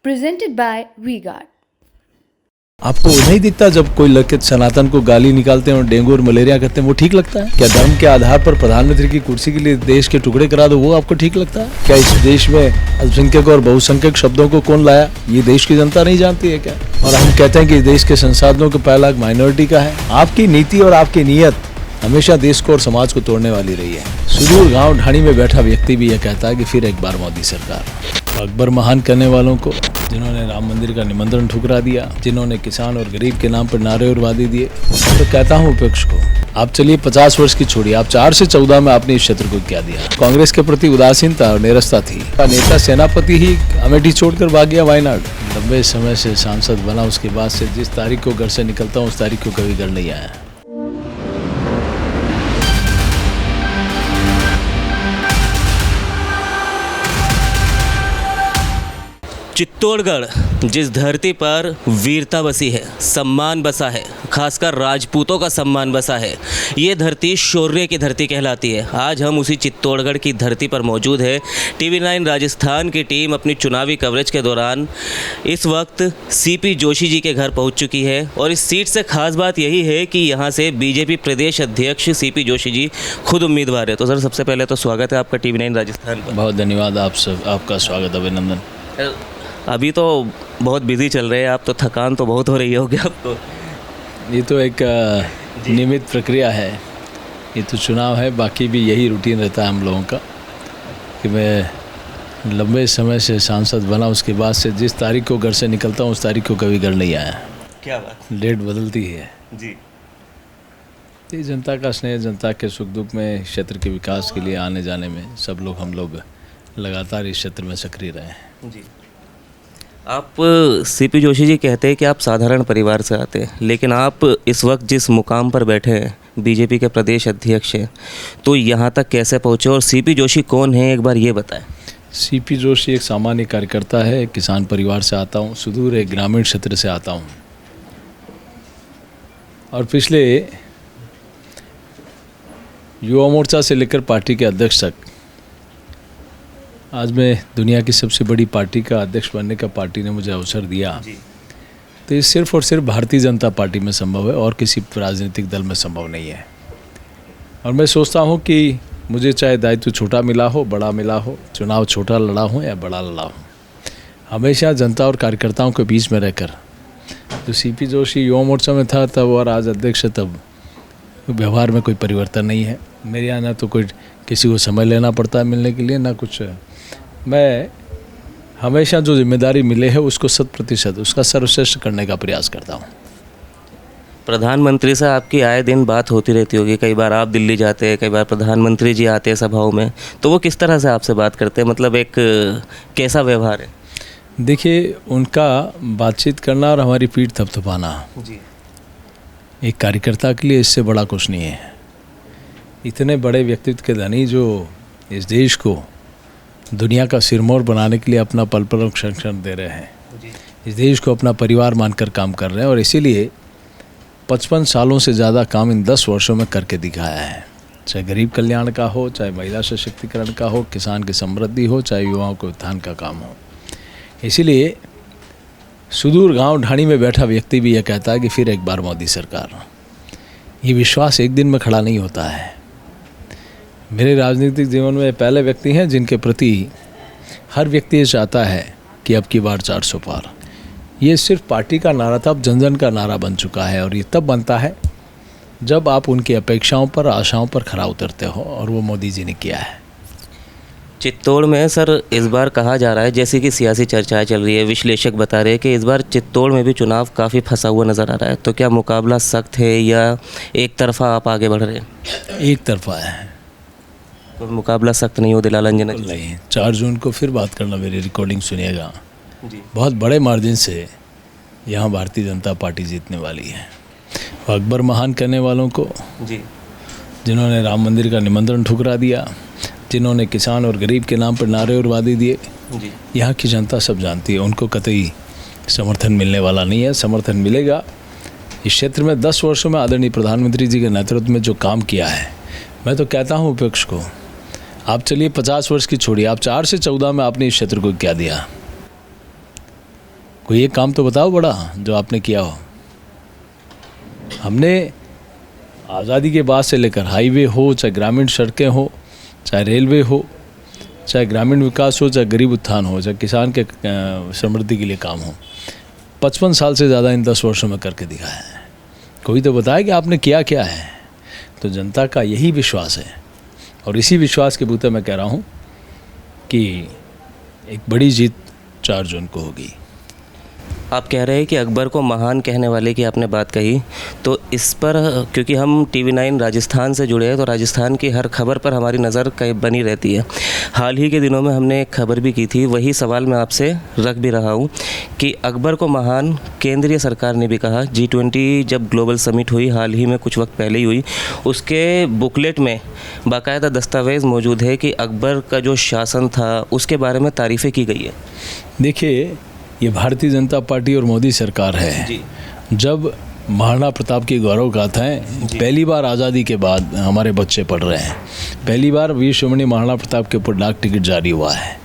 presented by V-Guard. आपको नहीं दिखता जब कोई लड़के सनातन को गाली निकालते हैं और डेंगू और मलेरिया करते हैं, वो ठीक लगता है क्या? धर्म के आधार पर प्रधानमंत्री की कुर्सी के लिए देश के टुकड़े करा दो, वो आपको ठीक लगता है क्या? इस देश में अल्पसंख्यक और बहुसंख्यक शब्दों को कौन लाया, ये देश की जनता नहीं जानती है क्या? और हम कहते हैं कि देश के संसाधनों का पहला माइनॉरिटी का है। आपकी नीति और आपकी नीयत हमेशा देश को और समाज को तोड़ने वाली रही है। सुदूर गांव ढाणी में बैठा व्यक्ति भी यह कहता है कि फिर एक बार मोदी सरकार। अकबर महान करने वालों को, जिन्होंने राम मंदिर का निमंत्रण ठुकरा दिया, जिन्होंने किसान और गरीब के नाम पर नारे और वादे दिए, तो कहता हूँ विपक्ष को, आप चलिए 50 वर्ष की छोड़िए, आप 4 से 14 में आपने इस क्षेत्र को क्या दिया? कांग्रेस के प्रति उदासीनता और निरस्ता थी। नेता सेनापति ही अमेठी छोड़कर भाग गया वायनाड। लंबे समय से सांसद बना, उसके बाद से जिस तारीख को घर से निकलता हूँ उस तारीख को कभी घर नहीं आया। चित्तौड़गढ़ जिस धरती पर वीरता बसी है, सम्मान बसा है, खासकर राजपूतों का सम्मान बसा है, ये धरती शौर्य की धरती कहलाती है। आज हम उसी चित्तौड़गढ़ की धरती पर मौजूद है। TV9 राजस्थान की टीम अपनी चुनावी कवरेज के दौरान इस वक्त CP जोशी जी के घर पहुंच चुकी है और इस सीट से खास बात यही है कि यहाँ से BJP प्रदेश अध्यक्ष CP जोशी जी खुद उम्मीदवार है। तो सर, सबसे पहले तो स्वागत है आपका TV9 राजस्थान पर। बहुत धन्यवाद आपका स्वागत, अभिनंदन। अभी तो बहुत बिजी चल रहे हैं आप, तो थकान तो बहुत हो रही होगी आपको। ये तो एक नियमित प्रक्रिया है, ये तो चुनाव है, बाकी भी यही रूटीन रहता है हम लोगों का कि मैं लंबे समय से सांसद बना, उसके बाद से जिस तारीख को घर से निकलता हूँ उस तारीख को कभी घर नहीं आया। क्या बात, डेट बदलती है जी। ये जनता का स्नेह, जनता के सुख दुख में, क्षेत्र के विकास के लिए आने जाने में सब लोग, हम लोग लगातार इस क्षेत्र में सक्रिय रहे हैं। जी, आप CP जोशी जी कहते हैं कि आप साधारण परिवार से आते हैं, लेकिन आप इस वक्त जिस मुकाम पर बैठे हैं, BJP के प्रदेश अध्यक्ष हैं, तो यहाँ तक कैसे पहुँचे और CP जोशी कौन है, एक बार ये बताएं। CP जोशी एक सामान्य कार्यकर्ता है, किसान परिवार से आता हूँ, सुदूर एक ग्रामीण क्षेत्र से आता हूँ और पिछले युवा मोर्चा से लेकर पार्टी के अध्यक्ष तक आज मैं दुनिया की सबसे बड़ी पार्टी का अध्यक्ष बनने का पार्टी ने मुझे अवसर दिया, तो ये सिर्फ और सिर्फ भारतीय जनता पार्टी में संभव है और किसी राजनीतिक दल में संभव नहीं है। और मैं सोचता हूँ कि मुझे चाहे दायित्व छोटा मिला हो, बड़ा मिला हो, चुनाव छोटा लड़ा हो या बड़ा लड़ा हो, हमेशा जनता और कार्यकर्ताओं के बीच में रहकर, जो CP जोशी युवा मोर्चा में था तब और आज अध्यक्ष है तब, व्यवहार में कोई परिवर्तन नहीं है। मेरे यहाँ ना तो कोई किसी को समय लेना पड़ता है मिलने के लिए, ना कुछ। मैं हमेशा जो जिम्मेदारी मिले है उसको 100% उसका सर्वश्रेष्ठ करने का प्रयास करता हूँ। प्रधानमंत्री से आपकी आए दिन बात होती रहती होगी, कई बार आप दिल्ली जाते हैं, कई बार प्रधानमंत्री जी आते हैं सभाओं में, तो वो किस तरह से आपसे बात करते हैं, मतलब एक कैसा व्यवहार है? देखिए, उनका बातचीत करना और हमारी पीठ थपथपाना जी, एक कार्यकर्ता के लिए इससे बड़ा कुछ नहीं है। इतने बड़े व्यक्तित्व के धनी जो इस देश को दुनिया का सिरमौर बनाने के लिए अपना पल पल क्षण क्षण दे रहे हैं, इस देश को अपना परिवार मानकर काम कर रहे हैं और इसीलिए 55 सालों से ज़्यादा काम इन 10 वर्षों में करके दिखाया है। चाहे गरीब कल्याण का हो, चाहे महिला सशक्तिकरण का हो, किसान की समृद्धि हो, चाहे युवाओं के उत्थान का काम हो। इसीलिए सुदूर गांव ढाणी में बैठा व्यक्ति भी यह कहता है कि फिर एक बार मोदी सरकार। ये विश्वास एक दिन में खड़ा नहीं होता है। मेरे राजनीतिक जीवन में पहले व्यक्ति हैं जिनके प्रति हर व्यक्ति ये चाहता है कि अब की बार 400 पार। ये सिर्फ पार्टी का नारा था, अब जन जन का नारा बन चुका है और ये तब बनता है जब आप उनकी अपेक्षाओं पर, आशाओं पर खरा उतरते हो और वो मोदी जी ने किया है। चित्तौड़ में सर इस बार कहा जा रहा है, जैसे कि सियासी चर्चाएं चल रही है, विश्लेषक बता रहे हैं कि इस बार चित्तौड़ में भी चुनाव काफ़ी फंसा हुआ नज़र आ रहा है, तो क्या मुकाबला सख्त है या एक तरफा आप आगे बढ़ रहे हैं? एक तरफा है, तो मुकाबला सख्त नहीं हो दिलाल अंजन नहीं। 4 जून को फिर बात करना, मेरी रिकॉर्डिंग सुनिएगा। जी, बहुत बड़े मार्जिन से यहाँ भारतीय जनता पार्टी जीतने वाली है। अकबर महान करने वालों को, जी, जिन्होंने राम मंदिर का निमंत्रण ठुकरा दिया, जिन्होंने किसान और गरीब के नाम पर नारे और वादे दिए, जी, यहाँ की जनता सब जानती है, उनको कतई समर्थन मिलने वाला नहीं है। समर्थन मिलेगा इस क्षेत्र में 10 वर्षों में आदरणीय प्रधानमंत्री जी के नेतृत्व में जो काम किया है। मैं तो कहता हूँ विपक्ष को, आप चलिए 50 वर्ष की छोड़िए, आप 4 से 14 में आपने इस क्षेत्र को क्या दिया? कोई एक काम तो बताओ बड़ा जो आपने किया हो। हमने आज़ादी के बाद से लेकर हाईवे हो, चाहे ग्रामीण सड़कें हो, चाहे रेलवे हो, चाहे ग्रामीण विकास हो, चाहे गरीब उत्थान हो, चाहे किसान के समृद्धि के लिए काम हो, 55 साल से ज़्यादा इन 10 वर्षों में करके दिखाया है। कोई तो बताए कि आपने किया क्या है। तो जनता का यही विश्वास है और इसी विश्वास के बूते मैं कह रहा हूँ कि एक बड़ी जीत 4 जून को होगी। आप कह रहे हैं कि अकबर को महान कहने वाले की आपने बात कही, तो इस पर क्योंकि हम TV9 राजस्थान से जुड़े हैं तो राजस्थान की हर खबर पर हमारी नज़र कहीं बनी रहती है। हाल ही के दिनों में हमने एक खबर भी की थी, वही सवाल मैं आपसे रख भी रहा हूँ कि अकबर को महान केंद्रीय सरकार ने भी कहा। G20 जब ग्लोबल समिट हुई हाल ही में कुछ वक्त पहले ही हुई, उसके बुकलेट में बाकायदा दस्तावेज़ मौजूद है कि अकबर का जो शासन था उसके बारे में तारीफ़ें की गई है। देखिए, ये भारतीय जनता पार्टी और मोदी सरकार है जी। जब महाराणा प्रताप की गौरव गाथाएं पहली बार आज़ादी के बाद हमारे बच्चे पढ़ रहे हैं, पहली बार वीर शिरोमणि महाराणा प्रताप के ऊपर डाक टिकट जारी हुआ है,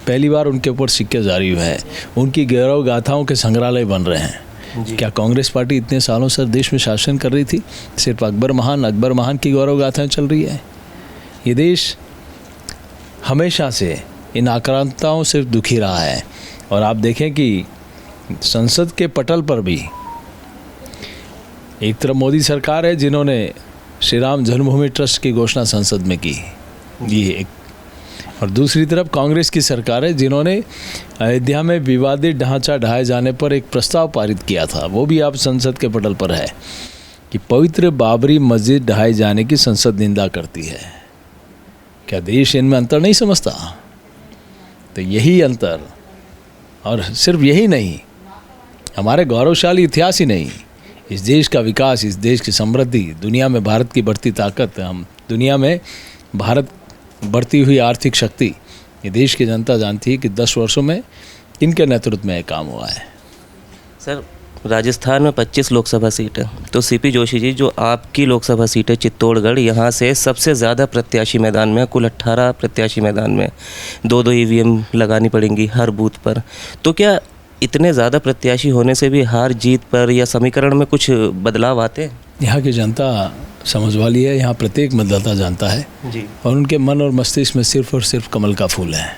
पहली बार उनके ऊपर सिक्के जारी हुए हैं, उनकी गौरव गाथाओं के संग्रहालय बन रहे हैं। क्या कांग्रेस पार्टी इतने सालों से देश में शासन कर रही थी? सिर्फ अकबर महान की गौरव गाथाएं चल रही है। ये देश हमेशा से इन आक्रांताओं से दुखी रहा है और आप देखें कि संसद के पटल पर भी एक तरफ मोदी सरकार है जिन्होंने श्री राम जन्मभूमि ट्रस्ट की घोषणा संसद में की, ये एक, और दूसरी तरफ कांग्रेस की सरकार है जिन्होंने अयोध्या में विवादित ढांचा ढाए जाने पर एक प्रस्ताव पारित किया था, वो भी आप संसद के पटल पर है कि पवित्र बाबरी मस्जिद ढाए जाने की संसद निंदा करती है। क्या देश इनमें अंतर नहीं समझता? तो यही अंतर, और सिर्फ यही नहीं, हमारे गौरवशाली इतिहास ही नहीं, इस देश का विकास, इस देश की समृद्धि, दुनिया में भारत की बढ़ती ताकत, हम दुनिया में भारत बढ़ती हुई आर्थिक शक्ति, ये देश की जनता जानती है कि 10 वर्षों में इनके नेतृत्व में काम हुआ है। सर, राजस्थान में 25 लोकसभा सीट है, तो CP जोशी जी, जो आपकी लोकसभा सीट है चित्तौड़गढ़, यहाँ से सबसे ज़्यादा प्रत्याशी मैदान में, कुल 18 प्रत्याशी मैदान में, 2-2 EVM लगानी पड़ेंगी हर बूथ पर। तो क्या इतने ज़्यादा प्रत्याशी होने से भी हार जीत पर या समीकरण में कुछ बदलाव आते हैं? यहाँ की जनता समझ वाली है, यहाँ प्रत्येक मतदाता जानता है जी, और उनके मन और मस्तिष्क में सिर्फ और सिर्फ कमल का फूल है।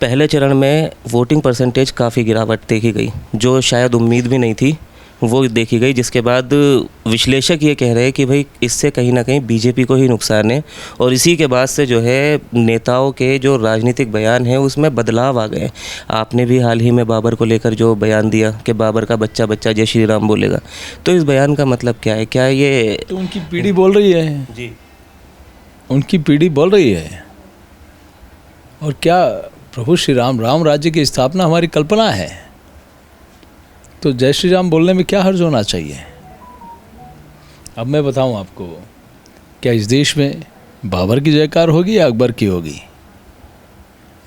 पहले चरण में वोटिंग परसेंटेज काफ़ी गिरावट देखी गई, जो शायद उम्मीद भी नहीं थी वो देखी गई, जिसके बाद विश्लेषक ये कह रहे हैं कि भाई इससे कहीं ना कहीं BJP को ही नुकसान है, और इसी के बाद से जो है नेताओं के जो राजनीतिक बयान है उसमें बदलाव आ गए। आपने भी हाल ही में बाबर को लेकर जो बयान दिया कि बाबर का बच्चा बच्चा जय श्री राम बोलेगा, तो इस बयान का मतलब क्या है? क्या ये तो उनकी पीढ़ी बोल रही है जी, उनकी पीढ़ी बोल रही है, और क्या प्रभु श्री राम राज्य की स्थापना हमारी कल्पना है, तो जय श्री राम बोलने में क्या हर्ज होना चाहिए? अब मैं बताऊं आपको, क्या इस देश में बाबर की जयकार होगी या अकबर की होगी?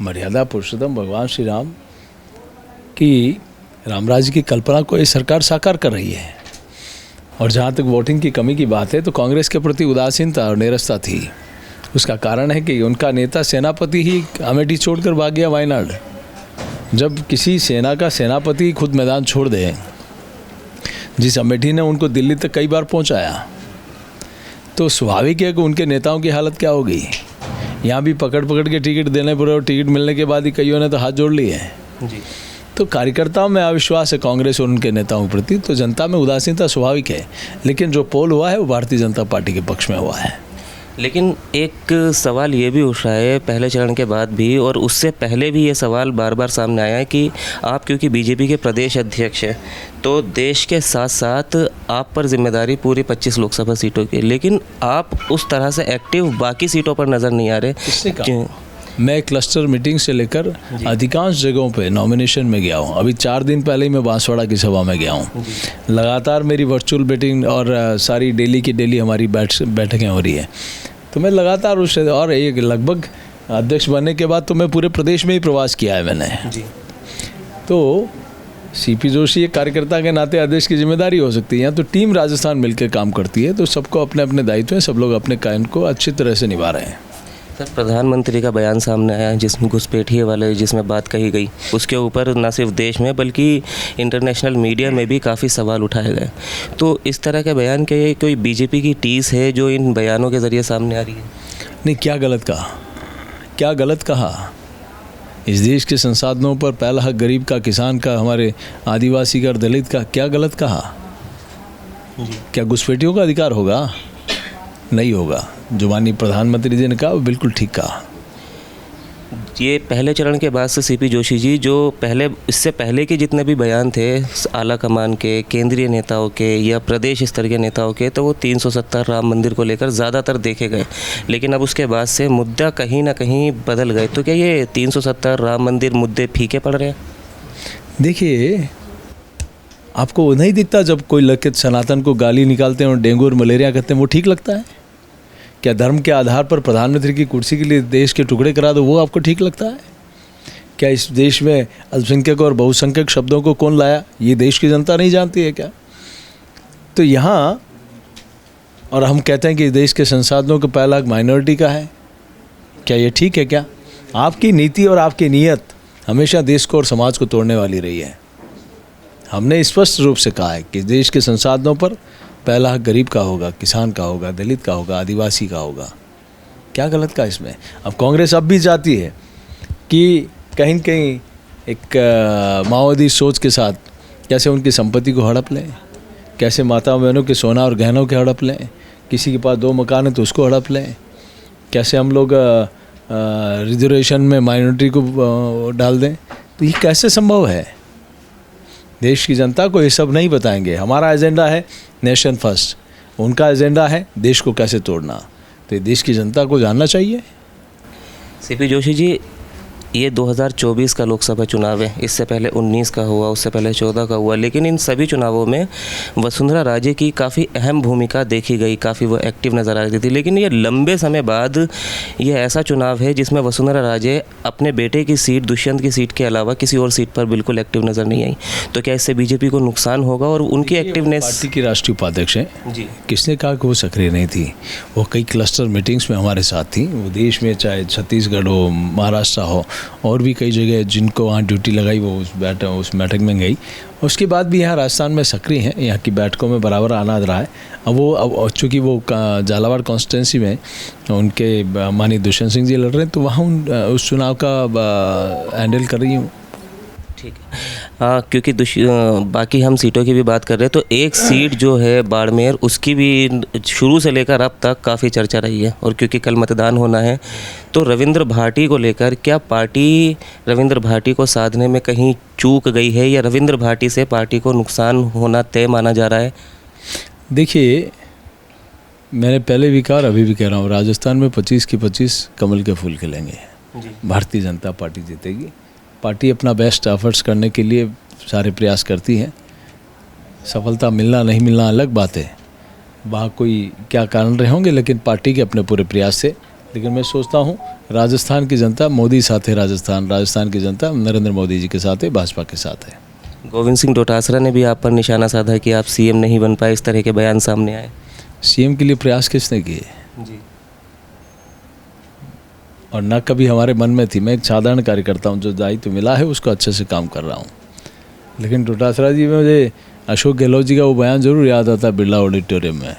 मर्यादा पुरुषोत्तम भगवान श्री राम की राम राज्य की कल्पना को ये सरकार साकार कर रही है। और जहाँ तक वोटिंग की कमी की बात है, तो कांग्रेस के प्रति उदासीनता और निरस्ता थी। उसका कारण है कि उनका नेता सेनापति ही अमेठी छोड़कर भाग गया वायनाड। जब किसी सेना का सेनापति खुद मैदान छोड़ दे, जिस अमेठी ने उनको दिल्ली तक कई बार पहुंचाया, तो स्वाभाविक है कि उनके नेताओं की हालत क्या होगी। यहाँ भी पकड़ के टिकट देने पड़े, और टिकट मिलने के बाद ही कईयों ने तो हाथ जोड़ लिए हैं। जी, तो कार्यकर्ताओं में अविश्वास है कांग्रेस और उनके नेताओं के प्रति, तो जनता में उदासीनता स्वाभाविक है। लेकिन जो पोल हुआ है वो भारतीय जनता पार्टी के पक्ष में हुआ है। लेकिन एक सवाल ये भी उठ रहा है पहले चरण के बाद भी, और उससे पहले भी ये सवाल बार बार सामने आया है कि आप क्योंकि BJP के प्रदेश अध्यक्ष हैं, तो देश के साथ साथ आप पर जिम्मेदारी पूरी 25 लोकसभा सीटों की, लेकिन आप उस तरह से एक्टिव बाकी सीटों पर नज़र नहीं आ रहे। इससे मैं क्लस्टर मीटिंग से लेकर अधिकांश जगहों पे नॉमिनेशन में गया हूँ। अभी 4 दिन पहले ही मैं बांसवाड़ा की सभा में गया हूँ। लगातार मेरी वर्चुअल मीटिंग और सारी डेली की डेली हमारी बैठकें हो रही है, तो मैं लगातार उससे, और एक लगभग अध्यक्ष बनने के बाद तो मैं पूरे प्रदेश में ही प्रवास किया है मैंने जी। तो CP जोशी एक कार्यकर्ता के नाते अध्यक्ष की जिम्मेदारी हो सकती है, या तो टीम राजस्थान मिलकर काम करती है, तो सबको अपने अपने दायित्व हैं, सब लोग अपने काम को अच्छी तरह से निभा रहे हैं। सर, प्रधानमंत्री का बयान सामने आया जिसमें घुसपैठिए वाले जिसमें बात कही गई, उसके ऊपर न सिर्फ देश में बल्कि इंटरनेशनल मीडिया में भी काफ़ी सवाल उठाए गए। तो इस तरह के बयान के ये कोई बीजेपी की टीस है जो इन बयानों के ज़रिए सामने आ रही है? नहीं, क्या गलत कहा, क्या गलत कहा? इस देश के संसाधनों पर पहला हक गरीब का, किसान का, हमारे आदिवासी का और दलित का, क्या गलत कहा? क्या घुसपैठियों का अधिकार होगा? नहीं होगा। जो माननीय प्रधानमंत्री जी ने कहा वो बिल्कुल ठीक कहा। ये पहले चरण के बाद से सीपी जोशी जी, जो इससे पहले के जितने भी बयान थे आला कमान के, केंद्रीय नेताओं के या प्रदेश स्तर के नेताओं के, तो वो 370 राम मंदिर को लेकर ज़्यादातर देखे गए। लेकिन अब उसके बाद से मुद्दा कहीं ना कहीं बदल गए। तो क्या ये 370 राम मंदिर मुद्दे फीके पड़ रहे हैं? देखिए, आपको वो नहीं दिखता जब कोई लड़के सनातन को गाली निकालते हैं और डेंगू और मलेरिया करते हैं, वो ठीक लगता है? क्या धर्म के आधार पर प्रधानमंत्री की कुर्सी के लिए देश के टुकड़े करा दो, वो आपको ठीक लगता है? क्या इस देश में अल्पसंख्यक और बहुसंख्यक शब्दों को कौन लाया, ये देश की जनता नहीं जानती है क्या? तो यहाँ, और हम कहते हैं कि देश के संसाधनों का पहला हक माइनॉरिटी का है, क्या ये ठीक है? क्या आपकी नीति और आपकी नीयत हमेशा देश को और समाज को तोड़ने वाली रही है। हमने स्पष्ट रूप से कहा है कि देश के संसाधनों पर पहला हक गरीब का होगा, किसान का होगा, दलित का होगा, आदिवासी का होगा। क्या गलत का इसमें? अब कांग्रेस अब भी चाहती है कि कहीं न कहीं एक माओवादी सोच के साथ कैसे उनकी संपत्ति को हड़प लें, कैसे माता बहनों के सोना और गहनों के हड़प लें, किसी के पास 2 मकान है तो उसको हड़प लें, कैसे हम लोग रिजर्वेशन में माइनॉरिटी को डाल दें। तो ये कैसे संभव है? देश की जनता को ये सब नहीं बताएंगे। हमारा एजेंडा है नेशन फर्स्ट, उनका एजेंडा है देश को कैसे तोड़ना। तो ये देश की जनता को जानना चाहिए। सीपी जोशी जी, ये 2024 का लोकसभा चुनाव है, इससे पहले 19 का हुआ, उससे पहले 14 का हुआ, लेकिन इन सभी चुनावों में वसुंधरा राजे की काफ़ी अहम भूमिका देखी गई, काफ़ी वो एक्टिव नज़र आ रही थी। लेकिन ये लंबे समय बाद ये ऐसा चुनाव है जिसमें वसुंधरा राजे अपने बेटे की सीट, दुष्यंत की सीट के अलावा किसी और सीट पर बिल्कुल एक्टिव नज़र नहीं आई। तो क्या इससे बीजेपी को नुकसान होगा? और उनकी एक्टिवनेस, पार्टी की राष्ट्रीय उपाध्यक्ष हैं जी, किसने कहा कि वो सक्रिय नहीं थी? वो कई क्लस्टर मीटिंग्स में हमारे साथ थी। वो देश में चाहे छत्तीसगढ़ हो, महाराष्ट्र हो, और भी कई जगह जिनको वहाँ ड्यूटी लगाई वो उस बैठक में गई। उसके बाद भी यहाँ राजस्थान में सक्रिय हैं, यहाँ की बैठकों में बराबर आना रहा है। अब चूँकि वो झालावाड़ कॉन्स्टिट्यूंसी में उनके माननीय दुष्यंत सिंह जी लड़ रहे हैं, तो वहाँ उस चुनाव का हैंडल कर रही हूँ। ठीक है। हाँ, क्योंकि बाकी हम सीटों की भी बात कर रहे हैं, तो एक सीट जो है बाड़मेर, उसकी भी शुरू से लेकर अब तक काफ़ी चर्चा रही है। और क्योंकि कल मतदान होना है, तो रविंद्र भाटी को लेकर क्या पार्टी रविंद्र भाटी को साधने में कहीं चूक गई है, या रविंद्र भाटी से पार्टी को नुकसान होना तय माना जा रहा है? देखिए, मैंने पहले भी कहा और अभी भी कह रहा हूँ, राजस्थान में 25 की 25 कमल के फूल खिलेंगे। भारतीय जनता पार्टी जीतेगी। पार्टी अपना बेस्ट एफर्ट्स करने के लिए सारे प्रयास करती है। सफलता मिलना नहीं मिलना अलग बात है, वहाँ कोई क्या कारण रहे होंगे, लेकिन पार्टी के अपने पूरे प्रयास से। लेकिन मैं सोचता हूँ राजस्थान की जनता मोदी साथ है, राजस्थान की जनता नरेंद्र मोदी जी के साथ है, भाजपा के साथ है। गोविंद सिंह डोटासरा ने भी आप पर निशाना साधा कि आप सीएम नहीं बन पाए, इस तरह के बयान सामने आए। सीएम के लिए प्रयास किसने किए? जी, और न कभी हमारे मन में थी। मैं एक साधारण कार्यकर्ता हूँ, जो दायित्व मिला है उसको अच्छे से काम कर रहा हूँ। लेकिन डोटासरा जी में मुझे अशोक गहलोत जी का वो बयान ज़रूर याद आता है बिरला ऑडिटोरियम में,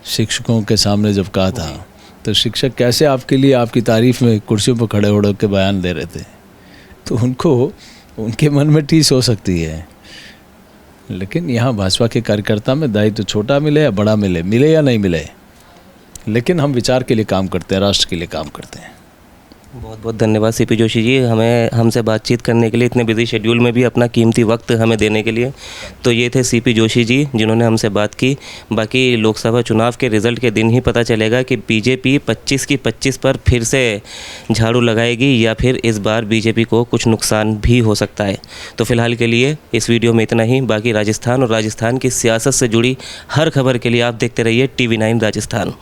शिक्षकों के सामने जब कहा था, तो शिक्षक कैसे आपके लिए आपकी तारीफ में कुर्सियों पर खड़े उड़ के बयान दे रहे थे। तो उनको उनके मन में टीस हो सकती है। लेकिन यहाँ भाजपा के कार्यकर्ता में दायित्व छोटा मिले या बड़ा मिले या नहीं मिले, लेकिन हम विचार के लिए काम करते हैं, राष्ट्र के लिए काम करते हैं। बहुत बहुत धन्यवाद सीपी जोशी जी, हमसे बातचीत करने के लिए, इतने बिजी शेड्यूल में भी अपना कीमती वक्त हमें देने के लिए। तो ये थे सीपी जोशी जी जिन्होंने हमसे बात की। बाकी लोकसभा चुनाव के रिज़ल्ट के दिन ही पता चलेगा कि बीजेपी 25 की 25 पर फिर से झाड़ू लगाएगी या फिर इस बार बीजेपी को कुछ नुकसान भी हो सकता है। तो फिलहाल के लिए इस वीडियो में इतना ही। बाकी राजस्थान और राजस्थान की सियासत से जुड़ी हर खबर के लिए आप देखते रहिए TV9 Rajasthan.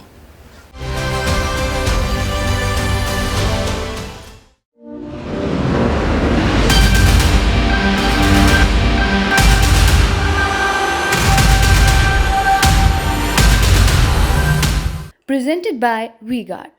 Presented by WeGuard.